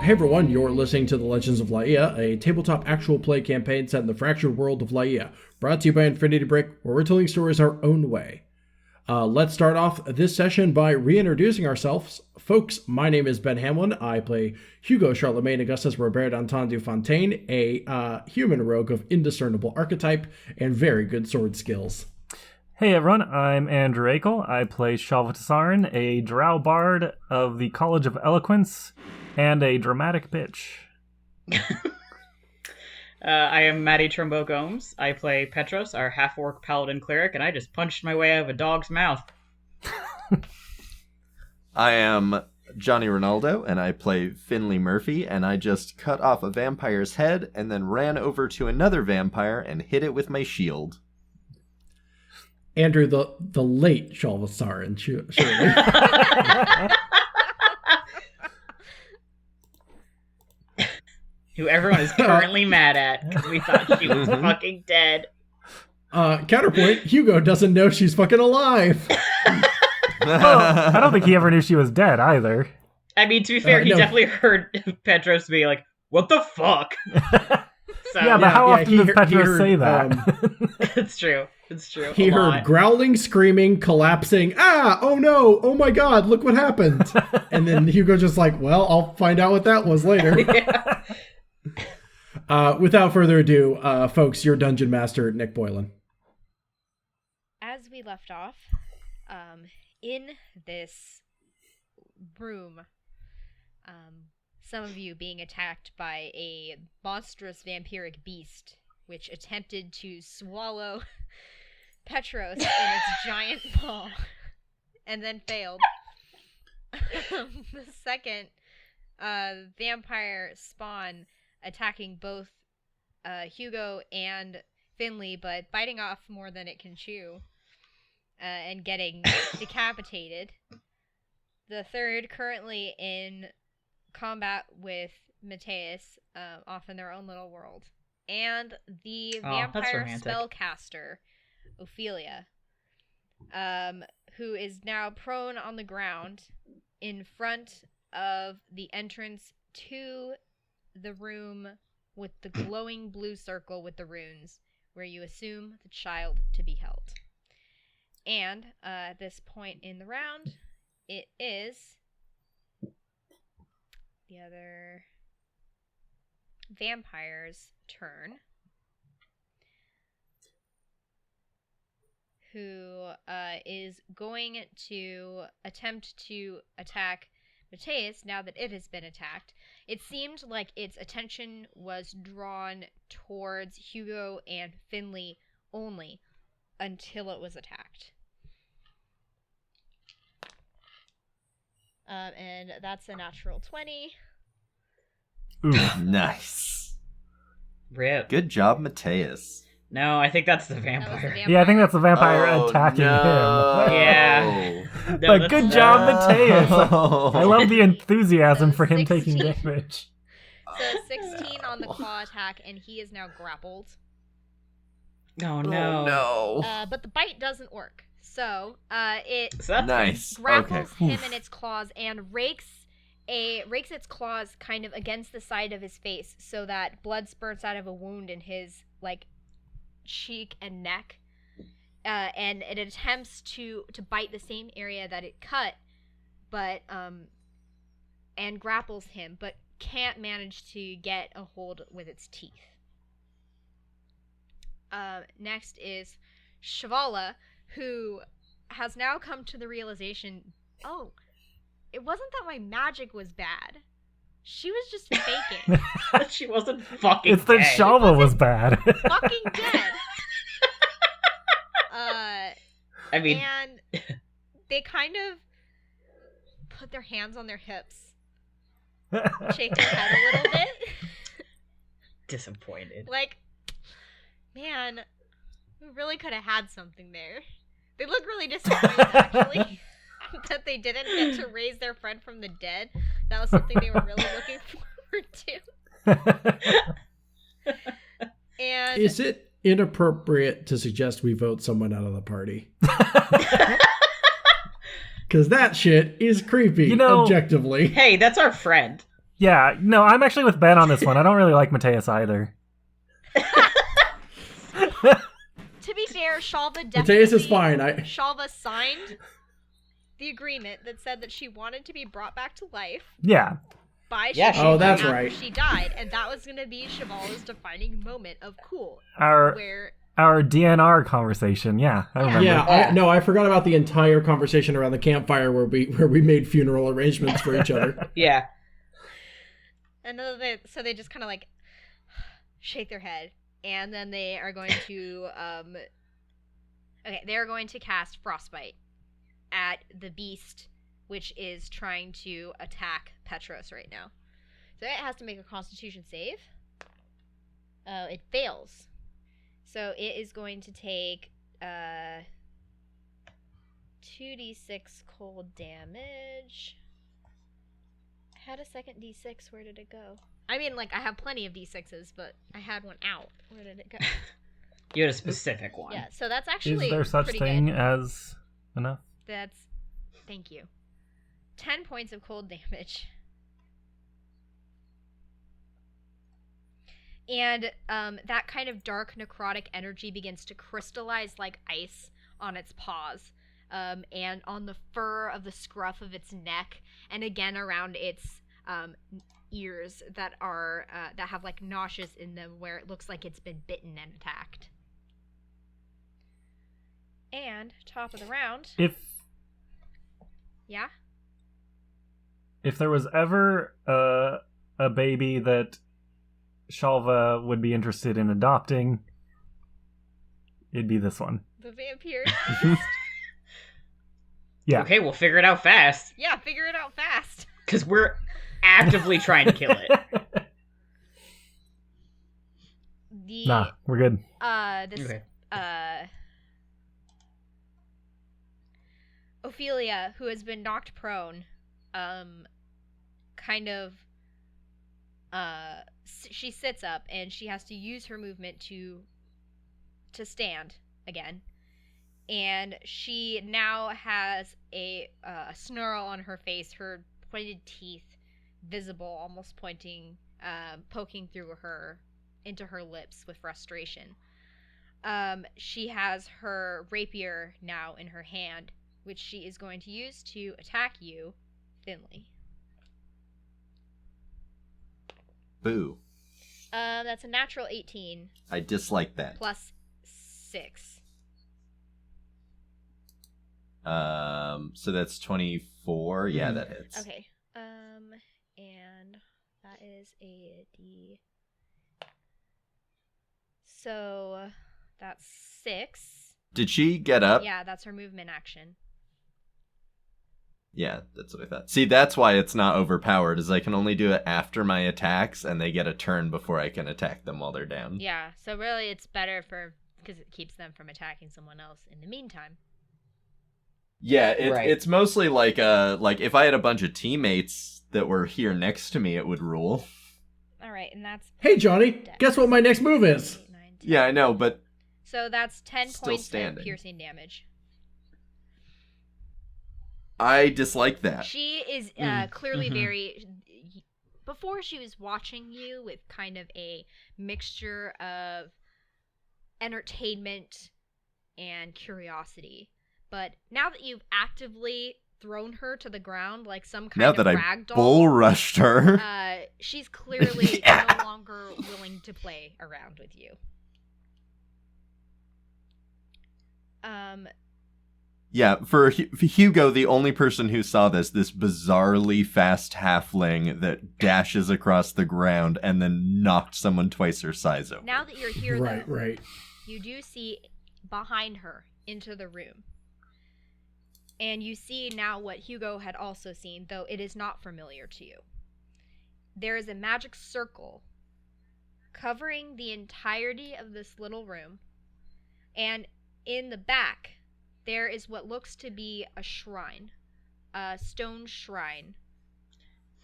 Hey everyone, you're listening to The Legends of Laia, a tabletop actual play campaign set in the fractured world of Laia, brought to you by Infinity Brick, where we're telling stories our own way. Let's start off this session by reintroducing ourselves. Folks, my name is Ben Hamlin. I play Hugo Charlemagne Augustus Robert Anton du Fontaine, a human rogue of indiscernible archetype and very good sword skills. Hey everyone, I'm Andrew Akel. I play Chalva, a drow bard of the College of Eloquence and a dramatic bitch. I am Maddie Trumbo Gomes. I play Petros, our half-orc paladin cleric, and I just punched my way out of a dog's mouth. I am Johnny Ronaldo, and I play Finley Murphy, and I just cut off a vampire's head and then ran over to another vampire and hit it with my shield. Andrew, the late Chalva, surely. Who everyone is currently mad at because we thought she was fucking dead. Counterpoint, Hugo doesn't know she's fucking alive. Well, I don't think he ever knew she was dead either. I mean, to be fair, he definitely heard Petros be like, what the fuck? So, yeah, but how often does Petros say that? It's true. It's true. He heard growling, screaming, collapsing. Oh no, oh my god, look what happened. And then Hugo just like, well, I'll find out what that was later. Yeah. Without further ado, folks, your dungeon master, Nick Boylan. As we left off, in this room, some of you being attacked by a monstrous vampiric beast, which attempted to swallow Petros in its giant paw, and then failed. The second vampire spawn attacking both Hugo and Finley, but biting off more than it can chew, and getting decapitated. The third currently in combat with Mateus, off in their own little world. And the vampire spellcaster, Ophelia, who is now prone on the ground in front of the entrance to the room with the glowing blue circle with the runes, where you assume the child to be held. And at this point in the round, it is the other vampire's turn, who is going to attempt to attack Mateus now that it has been attacked. It seemed like its attention was drawn towards Hugo and Finley only until it was attacked. And that's a natural 20. Ooh. Nice. Rip. Good job, Mateus. No, I think that's the That was vampire. the vampire. Yeah, I think that's the vampire attacking him. Yeah. No, But good job, Mateus. No. I love the enthusiasm for him 16. taking damage. So 16 on the claw attack, and he is now grappled. Oh, no. Oh, no. But the bite doesn't work. So it So that's Nice. grapples Okay. him in its claws and rakes its claws kind of against the side of his face so that blood spurts out of a wound in his cheek and neck, and it attempts to bite the same area that it cut, but and grapples him, but can't manage to get a hold with its teeth. Next is Shavala, who has now come to the realization, oh, it wasn't that my magic was bad. She was just faking. She wasn't fucking It's that dead. Chalva was bad. Fucking dead. I mean, And they kind of put their hands on their hips, shake their head a little bit. disappointed. Like, man, we really could have had something there. They look really disappointed, actually, that they didn't get to raise their friend from the dead. That was something they were really looking forward to. And Is it inappropriate to suggest we vote someone out of the party? Because that shit is creepy, You know- objectively. Hey, that's our friend. Yeah, no, I'm actually with Ben on this one. I don't really like Mateus either. To be fair, Chalva definitely... Mateus is fine. Chalva signed the agreement that said that she wanted to be brought back to life Yeah. by Yeah, Cheval's Oh, that's after right. she died, and that was going to be Cheval's defining moment of cool, Our where... DNR conversation, yeah, I remember. Yeah, I forgot about the entire conversation around the campfire where we made funeral arrangements for each other. Yeah. And then so they just kind of like shake their head, and then they are going to they are going to cast Frostbite at the beast, which is trying to attack Petros right now. So it has to make a Constitution save. It fails, so it is going to take 2d6 cold damage. I had a second d6. Where did it go? I mean, like, I have plenty of d6s, but I had one out. Where did it go? You had a specific one. Yeah, so that's actually Is there such pretty thing good. as enough? Thank you. 10 points of cold damage. And that kind of dark necrotic energy begins to crystallize like ice on its paws, and on the fur of the scruff of its neck, and again around its ears that are that have like notches in them where it looks like it's been bitten and attacked. And top of the round. If there was ever a baby that Chalva would be interested in adopting, it'd be this one. The vampire. Yeah. Okay, we'll figure it out fast. Yeah, figure it out fast. Because we're actively trying to kill it. Nah, we're good. Okay. Ophelia, who has been knocked prone, she sits up and she has to use her movement to stand again, and she now has a snarl on her face, her pointed teeth visible, almost poking through into her lips with frustration. She has her rapier now in her hand, which she is going to use to attack you, Finley. Boo. That's a natural 18. I dislike that. Plus 6. So that's 24. Yeah, that hits. Okay. And that is a D. So that's 6. Did she get up? Yeah, that's her movement action. Yeah, that's what I thought. See, that's why it's not overpowered, is I can only do it after my attacks, and they get a turn before I can attack them while they're down. Yeah, so really it's better because it keeps them from attacking someone else in the meantime. Yeah, Right. It's mostly like if I had a bunch of teammates that were here next to me, it would rule. All right, and that's... Hey, Johnny, guess what my next move is? 8, 9, 10. Yeah, I know, but So that's 10 Still points standing. of piercing damage. I dislike that. She is clearly very... Before she was watching you with kind of a mixture of entertainment and curiosity. But now that you've actively thrown her to the ground like some kind Now of that I ragdoll, bull rushed her. she's clearly Yeah. no longer willing to play around with you. Yeah, for Hugo, the only person who saw this bizarrely fast halfling that dashes across the ground and then knocked someone twice her size over. Now that you're here, Right, though, right. you do see behind her into the room. And you see now what Hugo had also seen, though it is not familiar to you. There is a magic circle covering the entirety of this little room. And in the back, there is what looks to be a shrine. A stone shrine.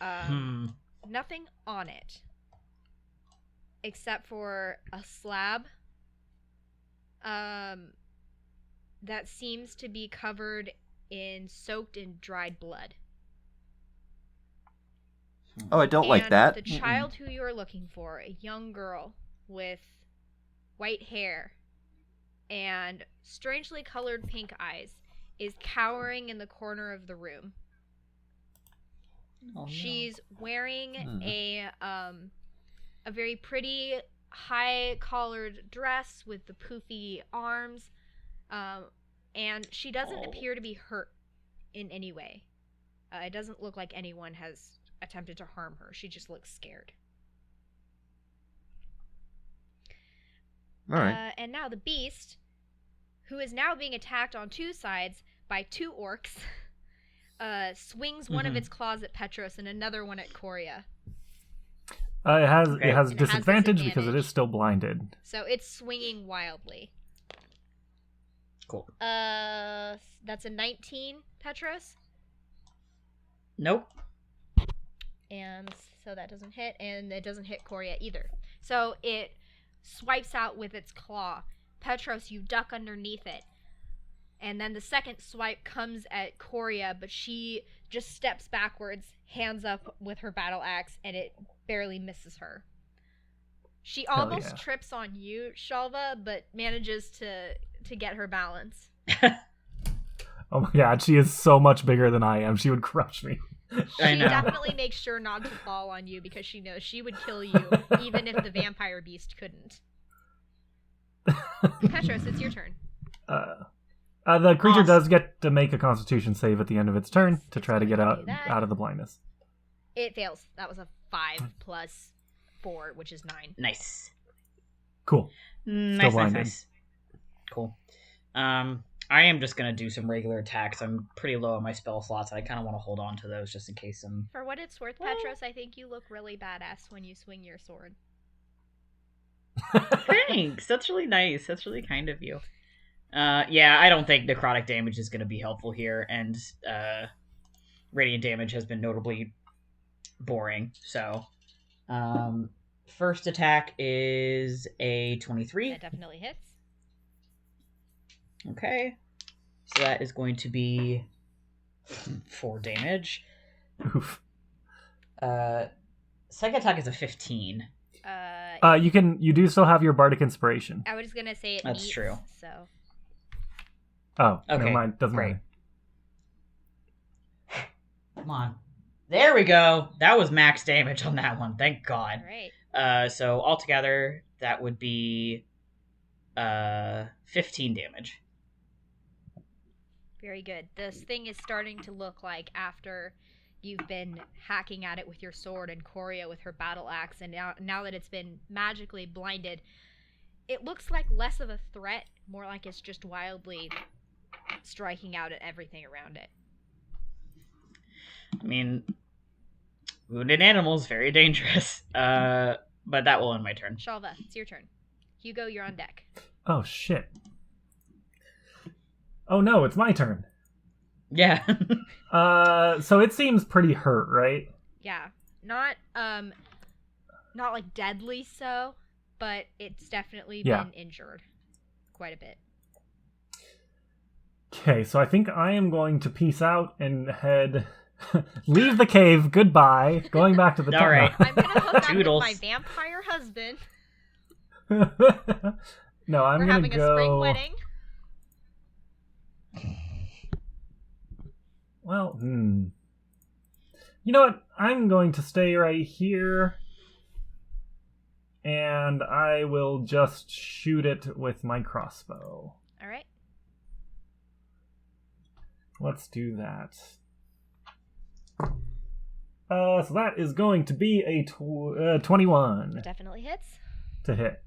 Nothing on it. Except for a slab. That seems to be covered in soaked and dried blood. Oh, I don't like And that. the child who you're looking for, a young girl with white hair and strangely colored pink eyes, is cowering in the corner of the room. Oh, no. She's wearing a very pretty high collared dress with the poofy arms, and she doesn't appear to be hurt in any way. It doesn't look like anyone has attempted to harm her. She just looks scared. All right. And now the beast, who is now being attacked on two sides by two orcs, swings one of its claws at Petros and another one at Coria. It has Okay. it has And it has disadvantage because it disadvantage. is still blinded. So it's swinging wildly. Cool. That's a 19, Petros. Nope. And so that doesn't hit, and it doesn't hit Coria either. So it swipes out with its claw. Petros, you duck underneath it. And then the second swipe comes at Coria, but she just steps backwards, hands up with her battle axe, and it barely misses her. She Hell almost yeah. trips on you, Chalva, but manages to get her balance. Oh my god, she is so much bigger than I am. She would crush me. I She know. definitely makes sure not to fall on you because she knows she would kill you even if the vampire beast couldn't. Petros, it's your turn. The creature Awesome. does get to make a Constitution save at the end of its turn to try to get gonna out do that. out of the blindness. It fails. That was a 5 plus 4, which is 9. Nice. Cool. Nice. blinded. Cool. I am just gonna do some regular attacks. I'm pretty low on my spell slots. I kind of want to hold on to those just in case some. For what it's worth, Petros, I think you look really badass when you swing your sword. Thanks. That's really nice. That's really kind of you. Yeah, I don't think necrotic damage is going to be helpful here, and radiant damage has been notably boring. So, first attack is a 23. That definitely hits. Okay. So that is going to be 4 damage. Oof. Second attack is a 15. You do still have your bardic inspiration. I was just gonna say it That's meets, true. So Oh, Okay, never mind. Doesn't great. matter. Come on. There we go. That was max damage on that one. Thank God. alright. So altogether, that would be 15 damage. Very good. This thing is starting to look like after you've been hacking at it with your sword and Coria with her battle axe, and now that it's been magically blinded, it looks like less of a threat, more like it's just wildly striking out at everything around it. I mean, wounded animals, very dangerous. But that will end my turn. Chalva, it's your turn. Hugo, you're on deck. Oh shit. Oh no, it's my turn. Yeah. So it seems pretty hurt, right? Yeah. Not like deadly so, but it's definitely Yeah. been injured quite a bit. Okay, so I think I am going to peace out and head leave the cave. Goodbye. Going back to the All right. I'm gonna hook up with Toodles. my vampire husband. No, I'm We're gonna having go. a spring wedding. Well, You know what? I'm going to stay right here. And I will just shoot it with my crossbow. All right. Let's do that. So that is going to be a 21 Definitely hits. to hit.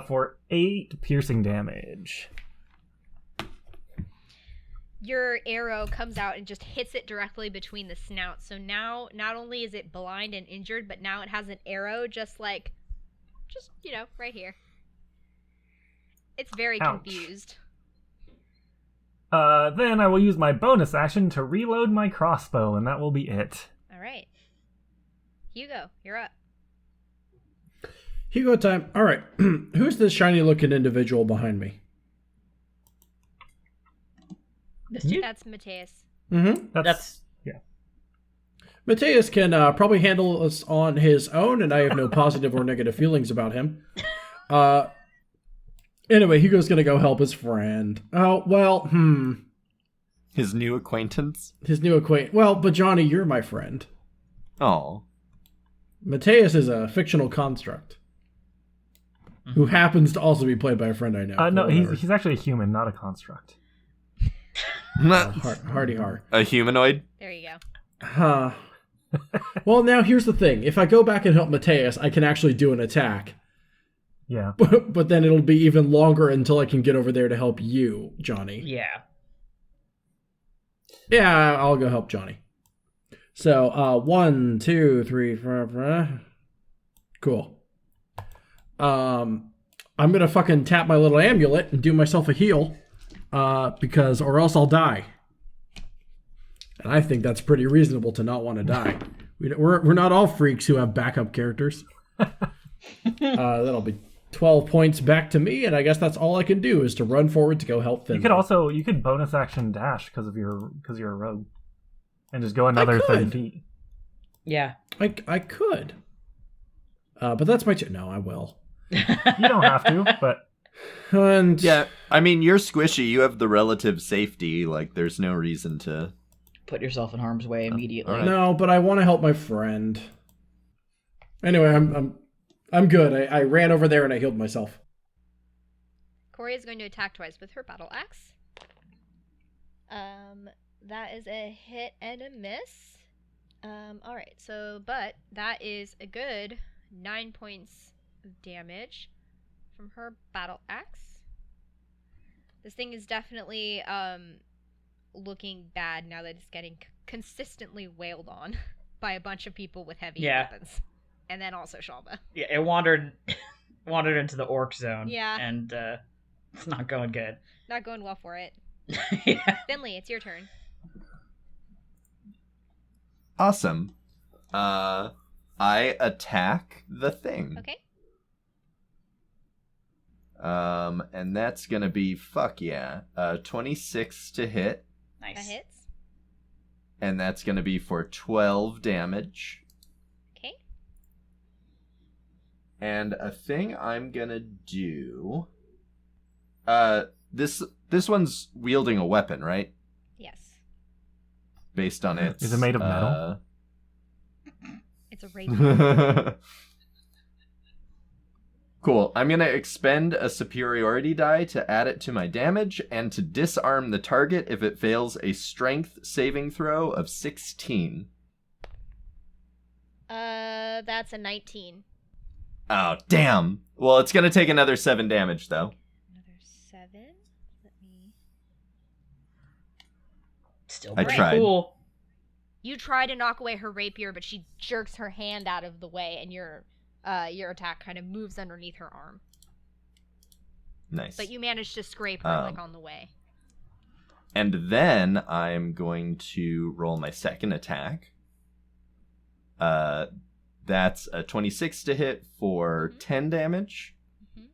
For 8 piercing damage. Your arrow comes out and just hits it directly between the snout. So now, not only is it blind and injured, but now it has an arrow just right here. It's very Ouch. confused. Then I will use my bonus action to reload my crossbow, and that will be it. All right. Hugo, you're up. Hugo time. All right. Who's this shiny looking individual behind me? This dude? That's Mateus. Mm-hmm. That's yeah. Mateus can probably handle us on his own, and I have no positive or negative feelings about him. Anyway, Hugo's gonna go help his friend. Oh, well, His new acquaintance? His new acquaintance. Well, but Johnny, you're my friend. Oh. Mateus is a fictional construct who happens to also be played by a friend I know. No, he's actually a human, not a construct. Hardy har. A humanoid? There you go. Huh. Well, now here's the thing. If I go back and help Mateus, I can actually do an attack. Yeah. But then it'll be even longer until I can get over there to help you, Johnny. Yeah. Yeah, I'll go help Johnny. So, 1, 2, 3, 4. Cool. I'm gonna fucking tap my little amulet and do myself a heal, because or else I'll die. And I think that's pretty reasonable to not want to die. We're not all freaks who have backup characters. That'll be 12 points back to me, and I guess that's all I can do is to run forward to go help Finn. You could bonus action dash because you're a rogue, and just go another 30 feet. Yeah. I could. But that's my no, I will. You don't have to, but And Yeah, I mean, you're squishy. You have the relative safety. Like, there's no reason to... Put yourself in harm's way immediately. all right. no, but I want to help my friend. Anyway, I'm good. I ran over there and I healed myself. Corey is going to attack twice with her battle axe. That is a hit and a miss. Alright, but that is a good 9 points of damage from her battle axe. This thing is definitely, looking bad now that it's getting consistently wailed on by a bunch of people with heavy weapons. And then also Chalva. Yeah, it wandered into the orc zone. Yeah. And it's not going good. Not going well for it. Yeah. Finley, it's your turn. Awesome. I attack the thing. Okay. And that's gonna be 26 to hit. Nice. That hits. And that's gonna be for 12 damage. Okay. And a thing I'm gonna do... This one's wielding a weapon, right? Yes. Based on its... Is it made of metal? It's a rapier. Cool. I'm going to expend a superiority die to add it to my damage and to disarm the target if it fails a strength saving throw of 16. That's a 19. Oh, damn. Well, it's going to take another 7 damage, though. Another 7? Let me... Still I pretty tried. cool. You try to knock away her rapier, but she jerks her hand out of the way, and your attack kind of moves underneath her arm. Nice. But you manage to scrape her, on the way. And then I'm going to roll my second attack. That's a 26 to hit for 10 damage. Mm-hmm.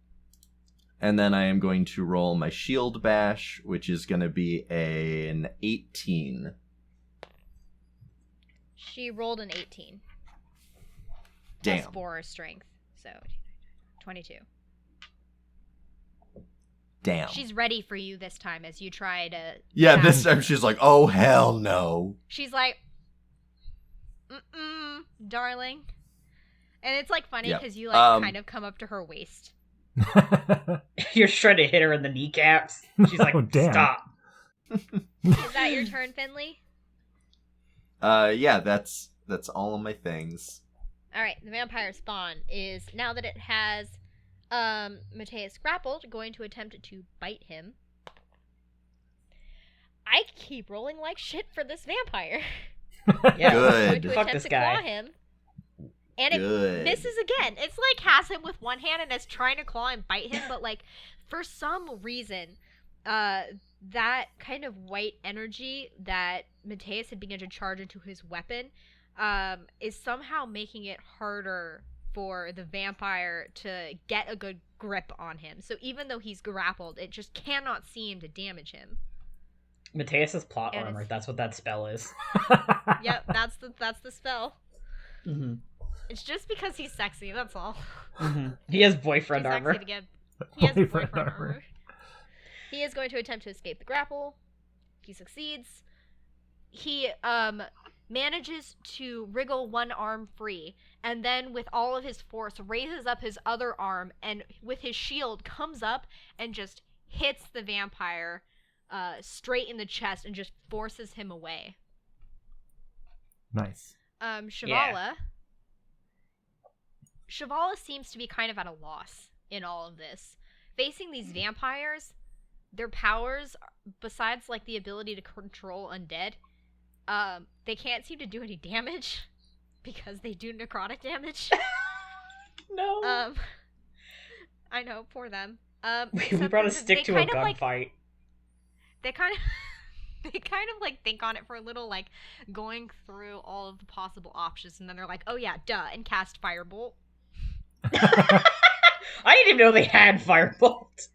And then I am going to roll my shield bash, which is going to be an 18. She rolled an 18. Damn. Plus 4 strength, so 22. Damn. She's ready for you this time as you try to... Yeah, this time she's like, oh, hell no. She's like, darling. And it's like funny because you like kind of come up to her waist. You're trying to hit her in the kneecaps. She's like, Oh, damn. stop. Is that your turn, Finley? Yeah, that's all of my things. Alright, the vampire spawn is, now that it has Mateus grappled, going to attempt to bite him. I keep rolling like shit for this vampire. Yeah. Good. Going to Fuck attempt this to guy. claw him. And Good. it misses again. It's like has him with one hand and is trying to claw and bite him, but like for some reason, that kind of white energy that Mateus had begun to charge into his weapon is somehow making it harder for the vampire to get a good grip on him. So even though he's grappled, it just cannot seem to damage him. Mateus's plot And armor. it's- That's what that spell is. Yep, that's the spell. Mm-hmm. It's just because he's sexy, that's all. Mm-hmm. He has Too boyfriend sexy armor. to get. He has Boyfriend boyfriend armor. armor. He is going to attempt to escape the grapple. He succeeds. He manages to wriggle one arm free, and then with all of his force raises up his other arm, and with his shield comes up and just hits the vampire straight in the chest and just forces him away. Nice. Shivala. Shivala seems to be kind of at a loss in all of this. Facing these vampires, their powers, besides like the ability to control undead, they can't seem to do any damage because they do necrotic damage. No. I know, poor them. We except brought a that stick they to a kind of, like, gunfight. They kind of like think on it for a little, like going through all of the possible options, and then they're like, "Oh yeah, duh," and cast Firebolt. I didn't even know they had Firebolt.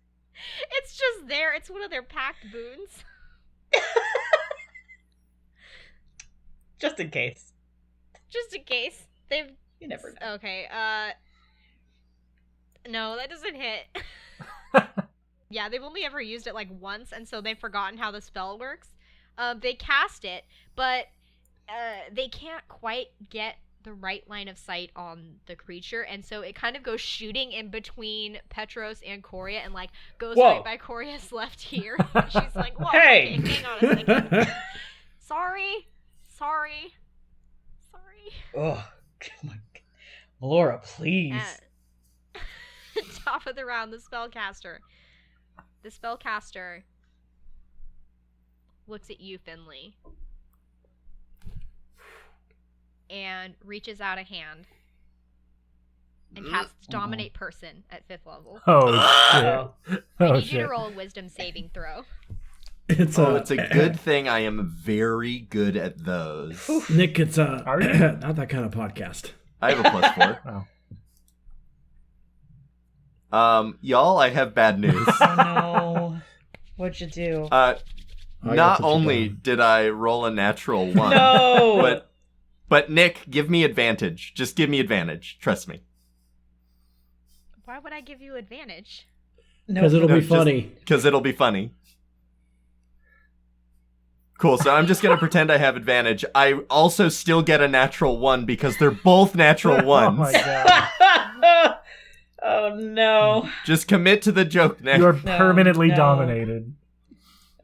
It's just there. It's one of their packed boons. Just in case. Just in case. They've... You never know. Okay, no, that doesn't hit. Yeah, they've only ever used it like once, and so they've forgotten how the spell works. They cast it, but they can't quite get the right line of sight on the creature, and so it kind of goes shooting in between Petros and Coria, and like goes Whoa. right by Coria's left ear. She's like, "Whoa, Hey!" okay, hang on a second. Sorry. Oh, my God. Melora, please. Top of the round, the spellcaster. The spellcaster looks at you, Finley, and reaches out a hand and casts Dominate Person at 5th level. Oh, Oh. shit. I Oh, need you to shit. roll a Wisdom saving throw. It's It's a good thing I am very good at those. Nick, it's Are you? not that kind of podcast. Oh. I have a +4. Y'all, I have bad news. Oh no. What'd you do? I got Not such a only bummer. did I roll a natural 1, No! but Nick, give me advantage. Just give me advantage. Trust me. Why would I give you advantage? Because it'll No, be just- funny. Because it'll be funny. Cool, so I'm just going to pretend I have advantage. I also still get a natural 1 because they're both natural 1s. Oh my god. Oh no. Just commit to the joke, Nick. You are No, permanently no. dominated.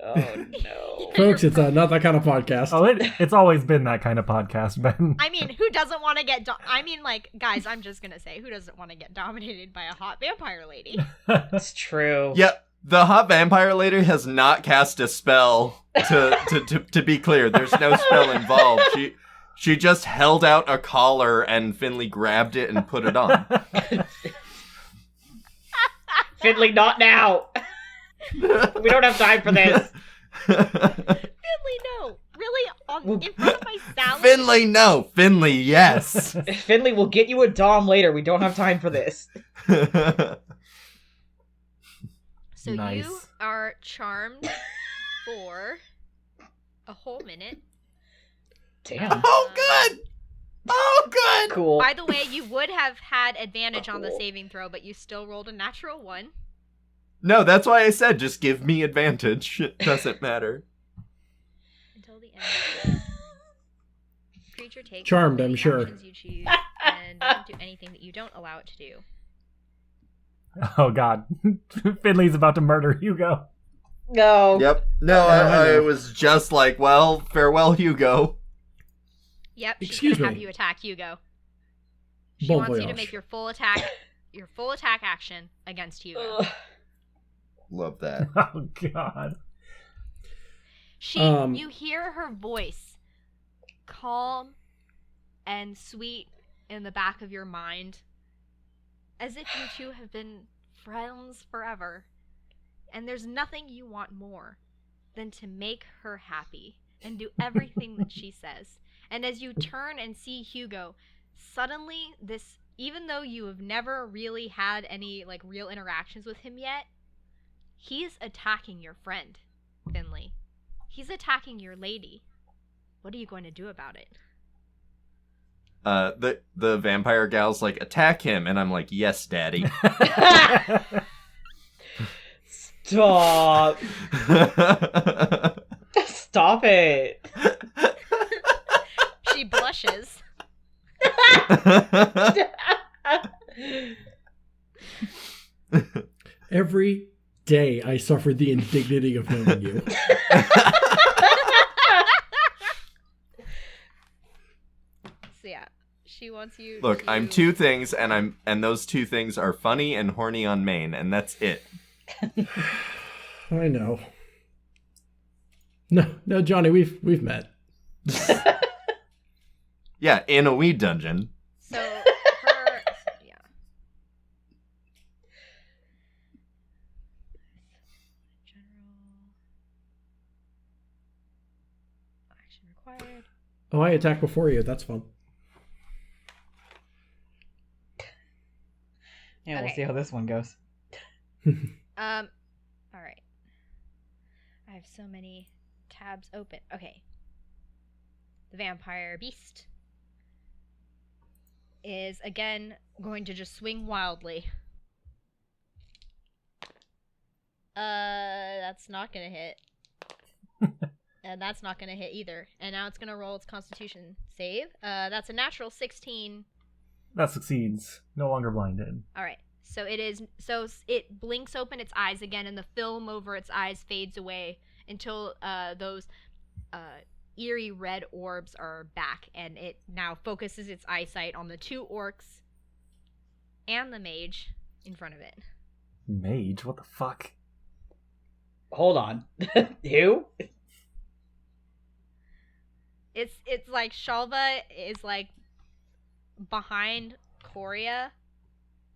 Oh no. Folks, it's not that kind of podcast. Oh, it's always been that kind of podcast, Ben. I mean, who doesn't want to get... I mean, like, guys, I'm just gonna say, who doesn't want to get dominated by a hot vampire lady? It's true. Yep, the hot vampire lady has not cast a spell, to be clear. There's no spell involved. She just held out a collar and Finley grabbed it and put it on. Finley, not now. We don't have time for this. Finley, no. Really? In front of my salad? Finley, no. Finley, yes. Finley, we'll get you a dom later. We don't have time for this. So Nice. you are charmed for a whole minute. Damn. Oh, good. Oh, good. Cool. By the way, you would have had advantage on the saving throw, but you still rolled a natural 1. No, that's why I said just give me advantage. It doesn't matter. Until the end. Creature takes Charmed, any I'm sure. actions you choose and doesn't do anything that you don't allow it to do. Oh god. Finley's about to murder Hugo. No. Yep. No, I I know. was just like, well, farewell, Hugo. Yep, she's Excuse gonna have me. you attack Hugo. She Bon wants you to voyage. make your full attack action against Hugo. Ugh. Love that. Oh god. You hear her voice, calm and sweet in the back of your mind, as if you two have been friends forever. And there's nothing you want more than to make her happy and do everything that she says. And as you turn and see Hugo, suddenly this, even though you have never really had any like real interactions with him yet, he's attacking your friend, Finley. He's attacking your lady. What are you going to do about it? The vampire gal's like, attack him, and I'm like, yes, daddy. Stop. Stop it. She blushes. Every day I suffer the indignity of knowing you. So yeah, she wants you Look, to... I'm two things, and those two things are funny and horny on main, and that's it. I know. No, Johnny, we've met. Yeah, in a weed dungeon. So her... yeah. General... Action required. Oh, I attack before you. That's fun. Yeah, we'll Okay. see how this one goes. All right. I have so many tabs open. Okay. The vampire beast is again going to just swing wildly. That's not gonna hit. And that's not gonna hit either. And now it's gonna roll its Constitution save. That's a natural 16. That succeeds. No longer blinded. All right. So it blinks open its eyes again, and the film over its eyes fades away until those eerie red orbs are back, and it now focuses its eyesight on the two orcs and the mage in front of it. Mage? What the fuck? Hold on. Who? It's like Chalva is like behind Coria,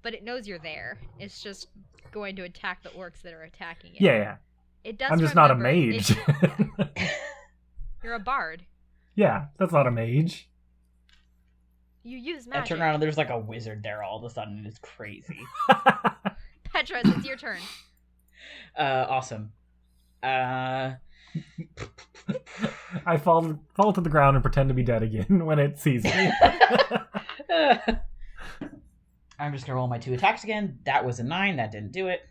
but it knows you're there. It's just going to attack the orcs that are attacking it. Yeah. It does. I'm just not a remember- mage. You're a bard. Yeah, that's not a mage. You use I magic. turn around and there's like a wizard there all of a sudden. It's crazy. Petros, it's your turn. Awesome. I fall to the ground and pretend to be dead again when it sees me. I'm just gonna roll my 2 attacks again. That was a 9. That didn't do it.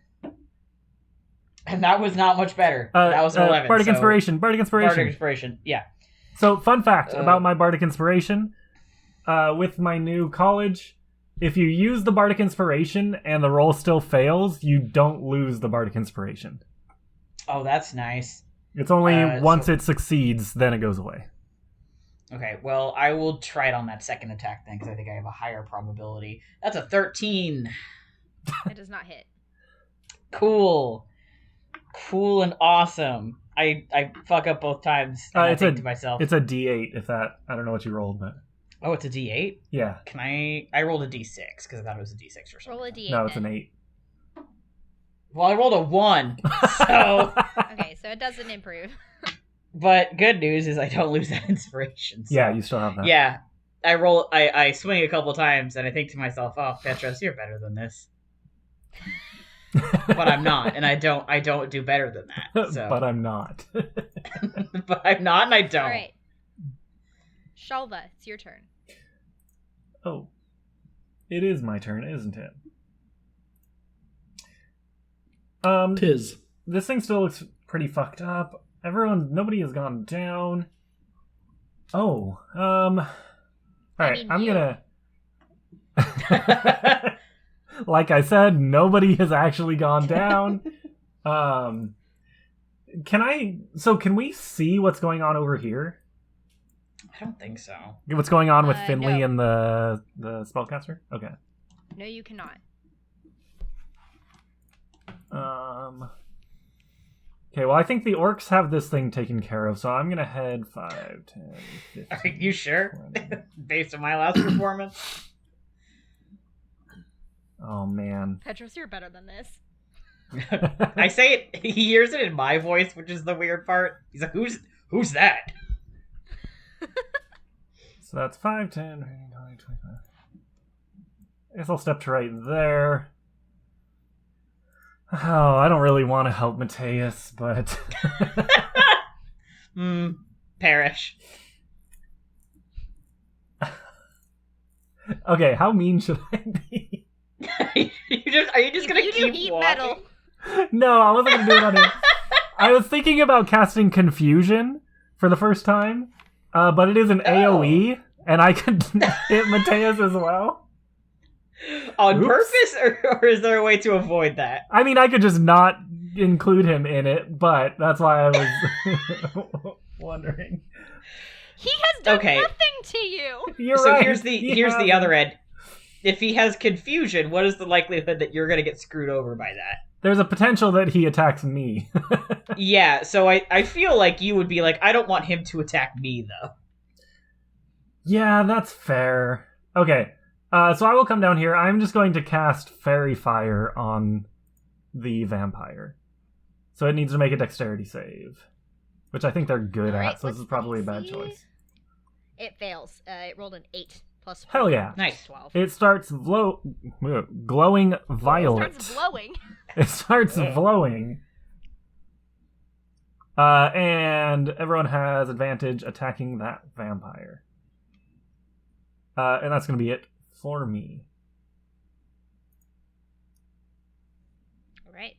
And that was not much better. That was an 11. Bardic so... Inspiration. Bardic Inspiration. Bardic Inspiration. Yeah. So, fun fact about my Bardic Inspiration. With my new college, if you use the Bardic Inspiration and the roll still fails, you don't lose the Bardic Inspiration. Oh, that's nice. It's only once so- it succeeds, then it goes away. Okay, well, I will try it on that second attack then, because I think I have a higher probability. That's a 13. It does not hit. Cool. Cool and awesome. I fuck up both times, and I think to myself... It's a D8, if that... I don't know what you rolled, but... Oh, it's a D8? Yeah. Can I rolled a D6, because I thought it was a D6 or something. Roll a D8. No, it's an then. 8. Well, I rolled a 1, so... Okay, so it doesn't improve. But good news is I don't lose that inspiration. So. Yeah, you still have that. Yeah, I swing a couple times, and I think to myself, "Oh, Petros, you're better than this." But I'm not, and I don't do better than that. So. But I'm not. But I'm not, and I don't. All right. Chalva, it's your turn. Oh. It is my turn, isn't it? Tis. This thing still looks pretty fucked up. Nobody has gone down. Oh, alright, I'm you. gonna... Like I said, nobody has actually gone down. Can we see what's going on over here? I don't think so. What's going on with Finley no. and the spellcaster? Okay. No, you cannot. Okay, well, I think the orcs have this thing taken care of, so I'm gonna head 5, 10, 15... Are you sure? 20. Based on my last performance? Oh, man. Petros, you're better than this. I say it, he hears it in my voice, which is the weird part. He's like, who's that? So that's 5, 10, 20, 25. I guess I'll step to right there. Oh, I don't really want to help Mateus, but... Perish. Okay, how mean should I be? Are you just gonna You do keep heat walking? metal. No, I wasn't gonna do it on him. I was thinking about casting Confusion for the first time, but it is an AoE, and I could hit Mateus as well. On Oops. purpose, or is there a way to avoid that? I mean, I could just not include him in it, but that's why I was wondering. He has done Okay. nothing to you. You're So right. here's the he hasn't. other end. If he has confusion, what is the likelihood that you're gonna get screwed over by that? There's a potential that he attacks me. Yeah, so I feel like you would be like, I don't want him to attack me, though. Yeah, that's fair. Okay, so I will come down here. I'm just going to cast Fairy Fire on the vampire. So it needs to make a dexterity save, which I think they're good Alright, at, so this what's is probably a the bad DC? choice. It fails. It rolled an 8 plus 4. Hell yeah. Nice. 12. It starts glowing violet. Starts glowing. It starts glowing. And everyone has advantage attacking that vampire. And that's going to be it for me. All right.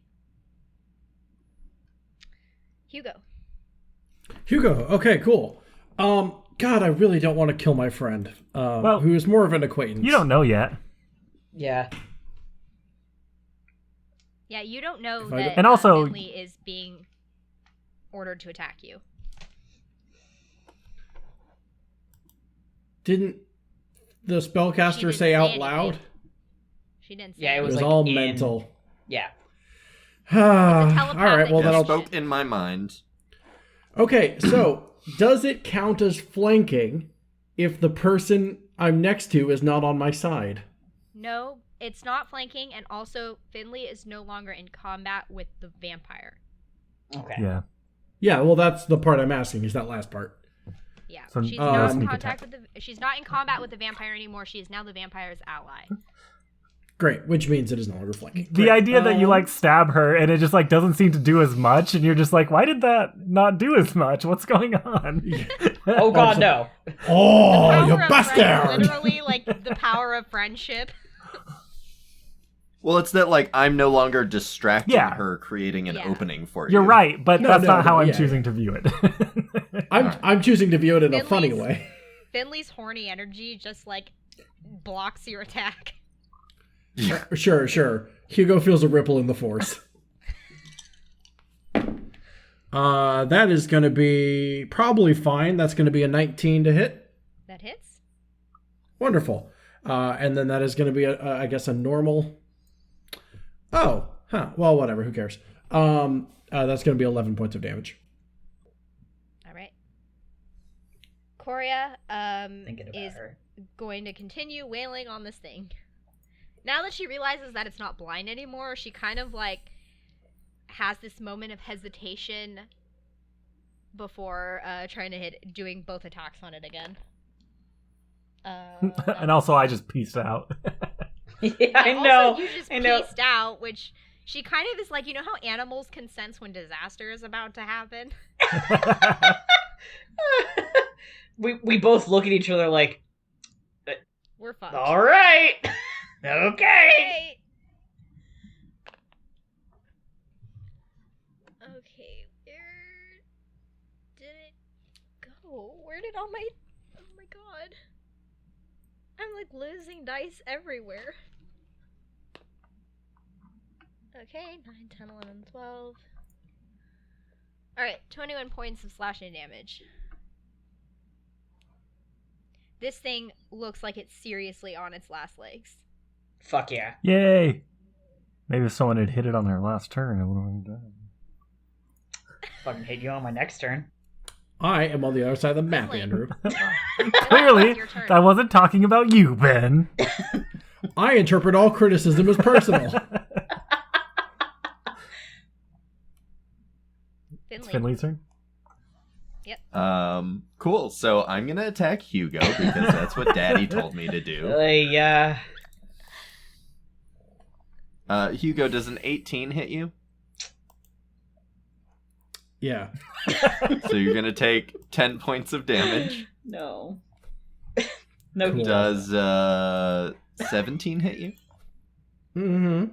Hugo. Okay, cool. God, I really don't want to kill my friend, who is more of an acquaintance. You don't know yet. Yeah. Yeah, you don't know If I that And also- Finley is being ordered to attack you. Didn't the She spellcaster didn't say say out anything. loud? She didn't say Yeah, it It was was like all in- mental. Yeah. All right, telepathic well then I I'll... spoke in my mind. Okay, so does it count as flanking if the person I'm next to is not on my side? No, it's not flanking, and also Finley is no longer in combat with the vampire. Okay. Yeah. Yeah, well that's the part I'm asking, is that last part. Yeah, So, she's no not in sneak contact with the. She's not in combat with the vampire anymore. She is now the vampire's ally. Great, which means it is no longer flanking. The Great. idea that you like stab her and it just like doesn't seem to do as much, and you're just like, why did that not do as much? What's going on? Oh god, no. Oh, Power you of bastard! friend- literally, like the power of friendship. Well, it's that, like, I'm no longer distracting Yeah. her, creating an Yeah. opening for you. You're right, but No, that's no, not how no, I'm yeah, choosing to view it. I'm choosing to view it in a Finley's- funny way. Finley's horny energy just like blocks your attack. Yeah. Sure. Hugo feels a ripple in the force. That is going to be probably fine. That's going to be a 19 to hit. That hits. Wonderful. And then that is going to be, I guess, a normal. Oh, huh. Well, whatever. Who cares? That's going to be 11 points of damage. All right. Korea Thinking about is her. going to continue wailing on this thing. Now that she realizes that it's not blind anymore, she kind of like has this moment of hesitation before trying to doing both attacks on it again. And also, I just pieced out. Yeah, I Also, know. you just I know. pieced out, which she kind of is like, you know how animals can sense when disaster is about to happen? we both look at each other like, We're fucked. all right. Okay. Right. Okay, where did it go? Where did all my... Oh my god. I'm like losing dice everywhere. Okay, 9, 10, 11, 12. Alright, 21 points of slashing damage. This thing looks like it's seriously on its last legs. Fuck yeah. Yay! Maybe if someone had hit it on their last turn, it would have been done. Fucking hit you on my next turn. I am on the other side of the map, Really? Andrew. Clearly, It's your turn. I wasn't talking about you, Ben. I interpret all criticism as personal. It's Finley. Finley's turn. Cool. So I'm gonna attack Hugo because that's what Daddy told me to do. Yeah. Hugo, does an 18 hit you? Yeah. So you're gonna take 10 points of damage. No. No, Cool. he Does 17 hit you? Mm-hmm.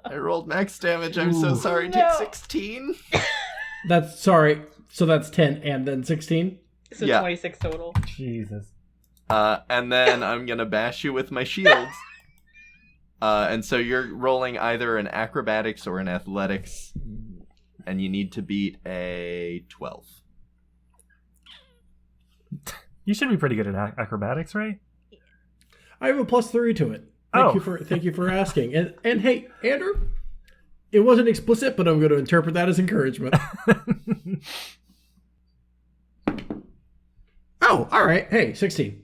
I rolled max damage. I'm so Ooh. sorry. No. Take 16. That's sorry. So that's 10 and then 16. So Yeah. 26 total. Jesus. And then I'm gonna bash you with my shields. And so you're rolling either an acrobatics or an athletics, and you need to beat a 12. You should be pretty good at acrobatics, right? I have a +3 to it. Thank you for asking. And hey, Andrew, it wasn't explicit, but I'm going to interpret that as encouragement. Oh, all right. Hey, 16.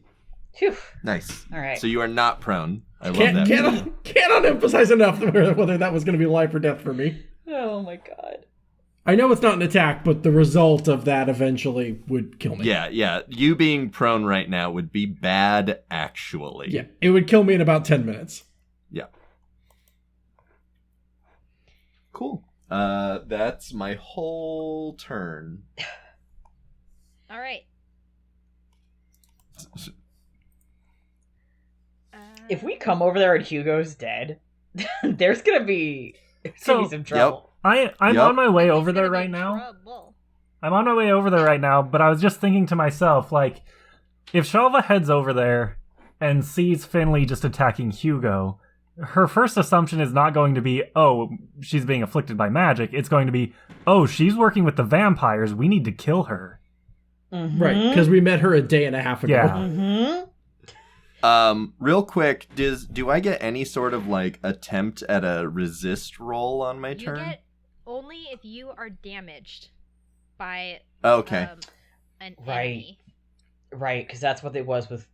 Phew. Nice. All right. So you are not prone. I love that. Cannot emphasize enough whether that was going to be life or death for me. Oh my god. I know it's not an attack, but the result of that eventually would kill me. Yeah. You being prone right now would be bad, actually. Yeah, it would kill me in about 10 minutes. Yeah. Cool. That's my whole turn. All right. If we come over there and Hugo's dead, there's gonna be some trouble. I'm Yep. on my way He's over there gonna be right in now. trouble. I'm on my way over there right now, but I was just thinking to myself, like, if Chalva heads over there and sees Finley just attacking Hugo, her first assumption is not going to be, oh, she's being afflicted by magic. It's going to be, oh, she's working with the vampires. We need to kill her. Mm-hmm. Right, because we met her a day and a half ago. Yeah. Mm-hmm. Real quick, do I get any sort of like attempt at a resist roll on my You turn? get only if you are damaged by Okay. an Right. enemy. Right, because that's what it was with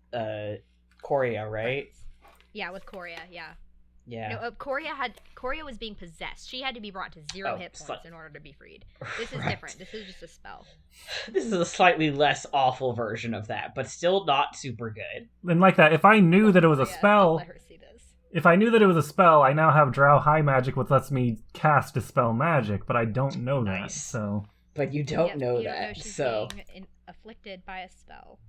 Coria, right? Yeah, with Coria, yeah. Yeah. No, Coria was being possessed. She had to be brought to 0 Oh, hit sli- points in order to be freed. This is Right. different. This is just a spell. This is a slightly less awful version of that, but still not super good. And like that, if I knew that it was a Coria, don't spell, let her see this. if I knew that it was a spell, I now have Drow High Magic, which lets me cast Dispel Magic, but I don't know that, Nice. so... But you don't Yep, know you that, don't know she's so being afflicted by a spell.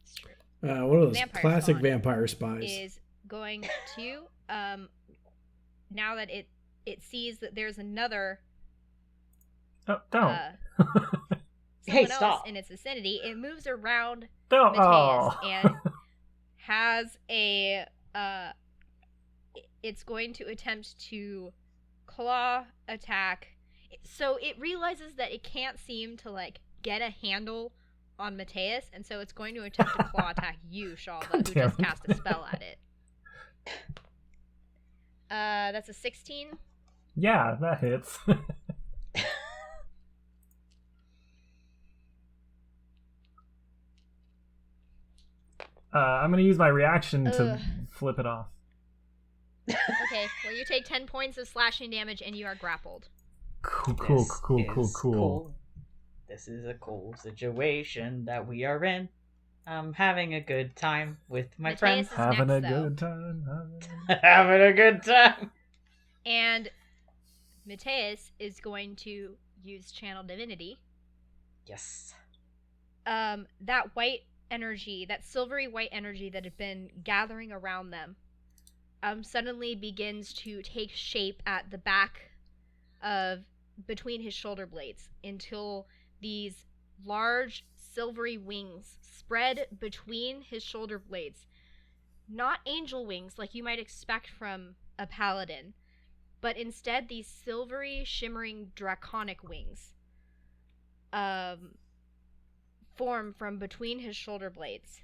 It's true. One of those Vampire classic spawn vampire spies. Is going to now that it sees that there's another Oh, don't. Hey, someone else stop. in its vicinity, it moves around Don't. Mateus Oh. and has a it's going to attempt to claw attack. So it realizes that it can't seem to like get a handle on Mateus, and so it's going to attempt to claw attack you, Chalva, who damn just it. cast a spell at it. That's a 16. Yeah, that hits. I'm gonna use my reaction to Ugh. flip it off. Okay, well you take 10 points of slashing damage and you are grappled. Cool. This is cool. This is a cool situation that we are in. I'm having a good time with my Mateus friends. is Having next, a though. good time. Having a good time. And Mateus is going to use Channel Divinity. Yes. That white energy, that silvery white energy that had been gathering around them, suddenly begins to take shape at the back of between his shoulder blades until these large silvery wings spread between his shoulder blades. Not angel wings like you might expect from a paladin, but instead these silvery, shimmering, draconic wings form from between his shoulder blades.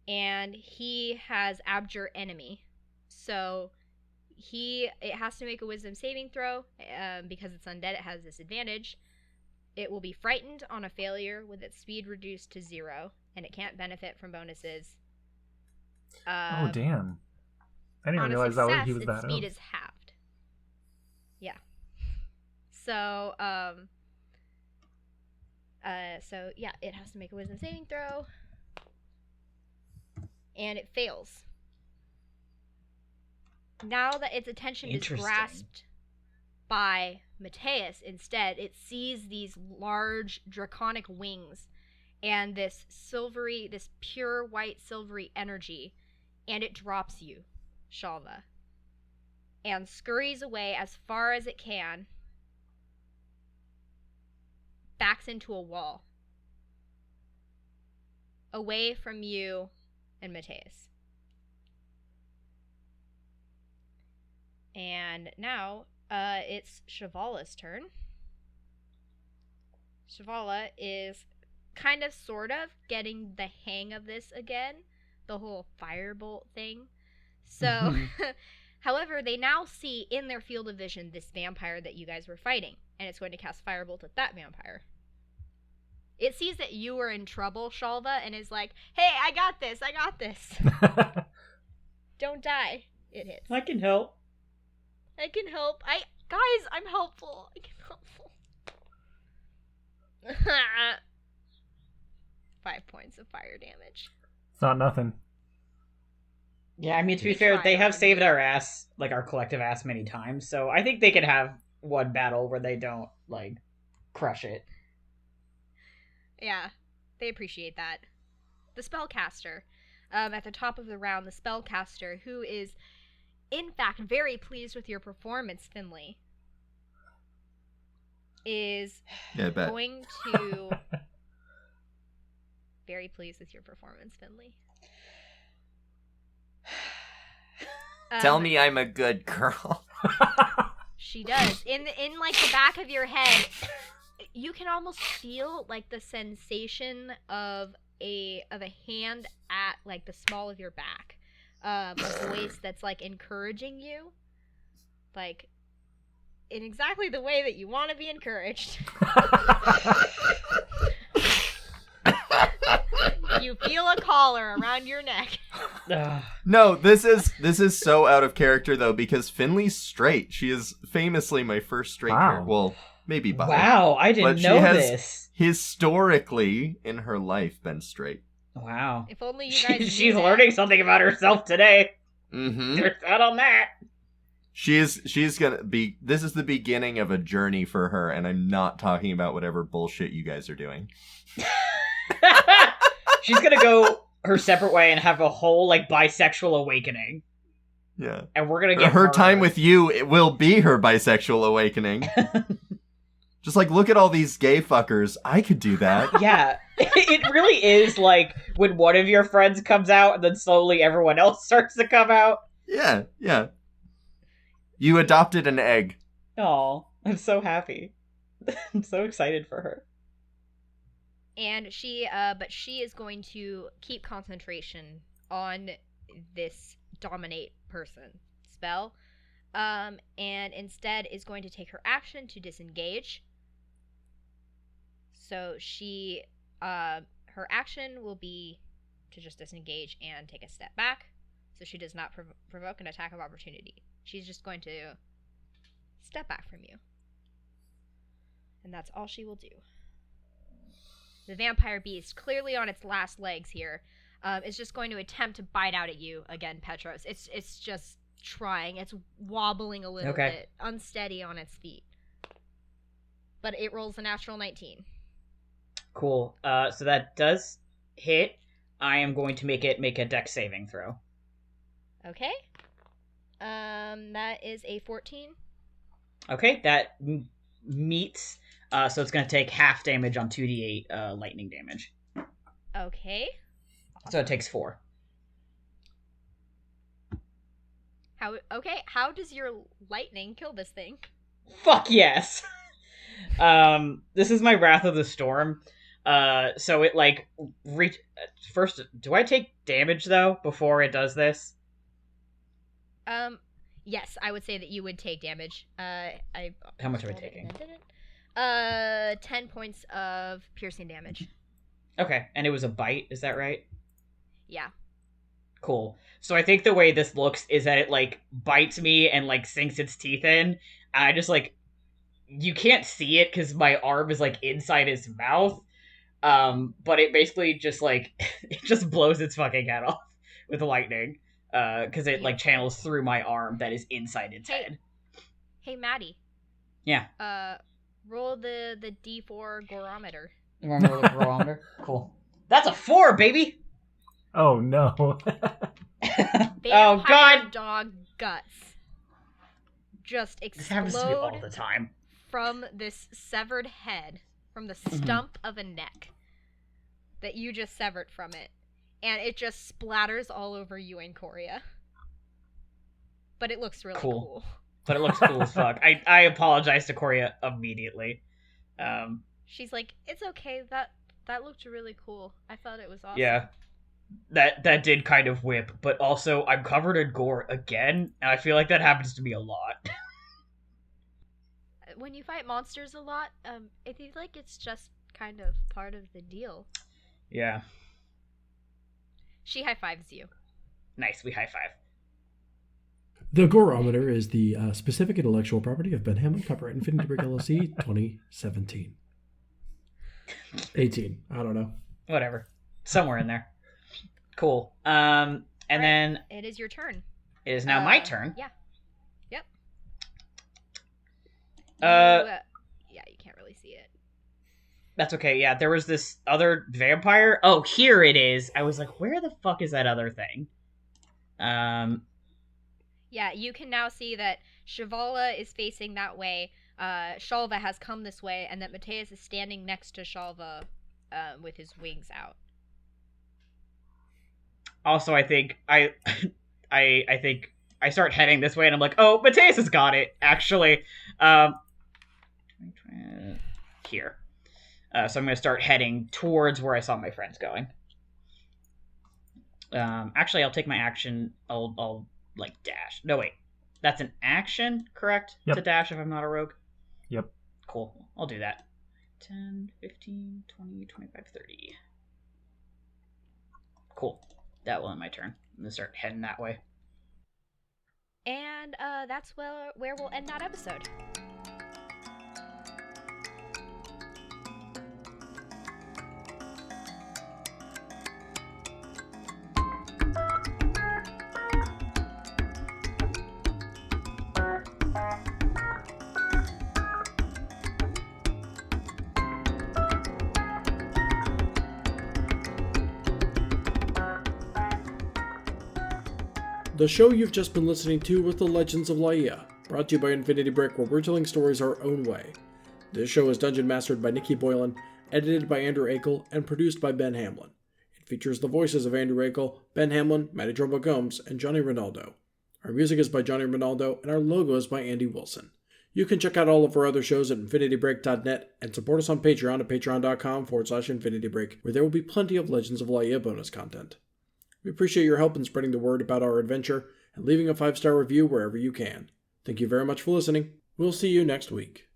And he has abjure enemy. So it has to make a wisdom saving throw. Because it's undead, it has disadvantage. It will be frightened on a failure with its speed reduced to 0, and it can't benefit from bonuses. Oh damn! I didn't On a realize success, he was its that speed up. is halved. Yeah. So, yeah, it has to make a wisdom saving throw. And it fails. Now that its attention is Interesting. grasped by Mateus, instead, it sees these large draconic wings and this pure white silvery energy, and it drops you, Chalva, and scurries away as far as it can, backs into a wall, away from you and Mateus. And now, it's Shavala's turn. Chavala is kind of, sort of, getting the hang of this again, the whole firebolt thing. So, however, they now see in their field of vision this vampire that you guys were fighting, and it's going to cast firebolt at that vampire. It sees that you are in trouble, Chalva, and is like, hey, I got this. Don't die. It hits. I can help. Guys, I'm helpful. I can helpful. 5 points of fire damage. It's not nothing. Yeah, I mean, to be fair, they have saved our ass, like our collective ass, many times, so I think they could have one battle where they don't, like, crush it. Yeah, they appreciate that. The spellcaster. At the top of the round, the spellcaster, who is, in fact, very pleased with your performance, Finley, is going to... Very pleased with your performance, Finley. Tell me I'm a good girl. She does. In like the back of your head, you can almost feel like the sensation of a hand at like the small of your back. A voice that's like encouraging you, like in exactly the way that you want to be encouraged. You feel a collar around your neck. No, this is so out of character though, because Finley's straight. She is famously my first straight character. Well, maybe bi. Wow, I didn't know this. Historically in her life been straight. Wow. If only you guys She's learning something about herself today. Mm-hmm. There's that on that. She's gonna be. This is the beginning of a journey for her, and I'm not talking about whatever bullshit you guys are doing. She's gonna go her separate way and have a whole like bisexual awakening. Yeah. And we're gonna get her time with you. It will be her bisexual awakening. Just like, look at all these gay fuckers. I could do that. Yeah. It really is like when one of your friends comes out and then slowly everyone else starts to come out. Yeah, yeah. You adopted an egg. Aw, I'm so happy. I'm so excited for her. And she is going to keep concentration on this dominate person spell, and instead is going to take her action to disengage. So she, her action will be to just disengage and take a step back, so she does not provoke an attack of opportunity. She's just going to step back from you. And that's all she will do. The vampire beast, clearly on its last legs here, is just going to attempt to bite out at you again, Petros. It's just trying. It's wobbling a little bit, unsteady on its feet. But it rolls a natural 19. Cool. So that does hit. I am going to make a dex saving throw. Okay. That is a 14. Okay, that meets. So it's going to take half damage on 2d8 lightning damage. Okay. So it takes 4. How does your lightning kill this thing? Fuck yes! This is my Wrath of the Storm. So it, like, First, do I take damage, though, before it does this? Yes, I would say that you would take damage. How much am I taking? 10 points of piercing damage. Okay, and it was a bite, is that right? Yeah. Cool. So I think the way this looks is that it, like, bites me and, like, sinks its teeth in. And I just, like, you can't see it because my arm is, like, inside its mouth. But it basically just, like, it just blows its fucking head off with lightning. Because it, like, channels through my arm that is inside its head. Hey, Maddie. Yeah. Roll the D4 gorometer. You want to roll the barometer? Cool. That's a 4, baby! Oh no. Oh, Vampire God! dog guts just This happens to me all explode the time. from this severed head, from the stump of a neck that you just severed from it, and it just splatters all over you and Coria. But it looks really cool. But it looks cool as fuck. I apologize to Coria immediately. She's like, it's okay, that looked really cool. I thought it was awesome. Yeah. That did kind of whip, but also I'm covered in gore again, and I feel like that happens to me a lot. When you fight monsters a lot, I feel like it's just kind of part of the deal. Yeah. She high-fives you. Nice, we high five. The Gorometer is the specific intellectual property of Ben Hamlin, copyright Infinity Break LLC, 2017. 18. I don't know. Whatever. Somewhere in there. Cool. And Right. then It is your turn. it is now my turn. Yeah. Yep. Yeah, You can't really see it. that's okay. Yeah, there was this other vampire. Oh, here it is. I was like, where the fuck is that other thing? Yeah, you can now see that Shivala is facing that way. Chalva has come this way, and that Mateus is standing next to Chalva with his wings out. Also, I think I think I start heading this way, and I'm like, oh, Mateus has got it. Actually, here. So I'm gonna start heading towards where I saw my friends going. Actually, I'll take my action. I'll like dash. No, wait. That's an action, correct? Yep. To dash if I'm not a rogue? Yep. Cool. I'll do that. 10, 15, 20, 25, 30. Cool. That will end my turn. I'm going to start heading that way. And that's where we'll end that episode. The show you've just been listening to was The Legends of Laia, brought to you by Infinity Brick, where we're telling stories our own way. This show is dungeon mastered by Nikki Boylan, edited by Andrew Akel, and produced by Ben Hamlin. It features the voices of Andrew Akel, Ben Hamlin, Matty Trumbo Gomes, and Johnny Ronaldo. Our music is by Johnny Ronaldo, and our logo is by Andy Wilson. You can check out all of our other shows at infinitybreak.net and support us on Patreon at patreon.com/infinitybreak, where there will be plenty of Legends of Laia bonus content. We appreciate your help in spreading the word about our adventure and leaving a 5-star review wherever you can. Thank you very much for listening. We'll see you next week.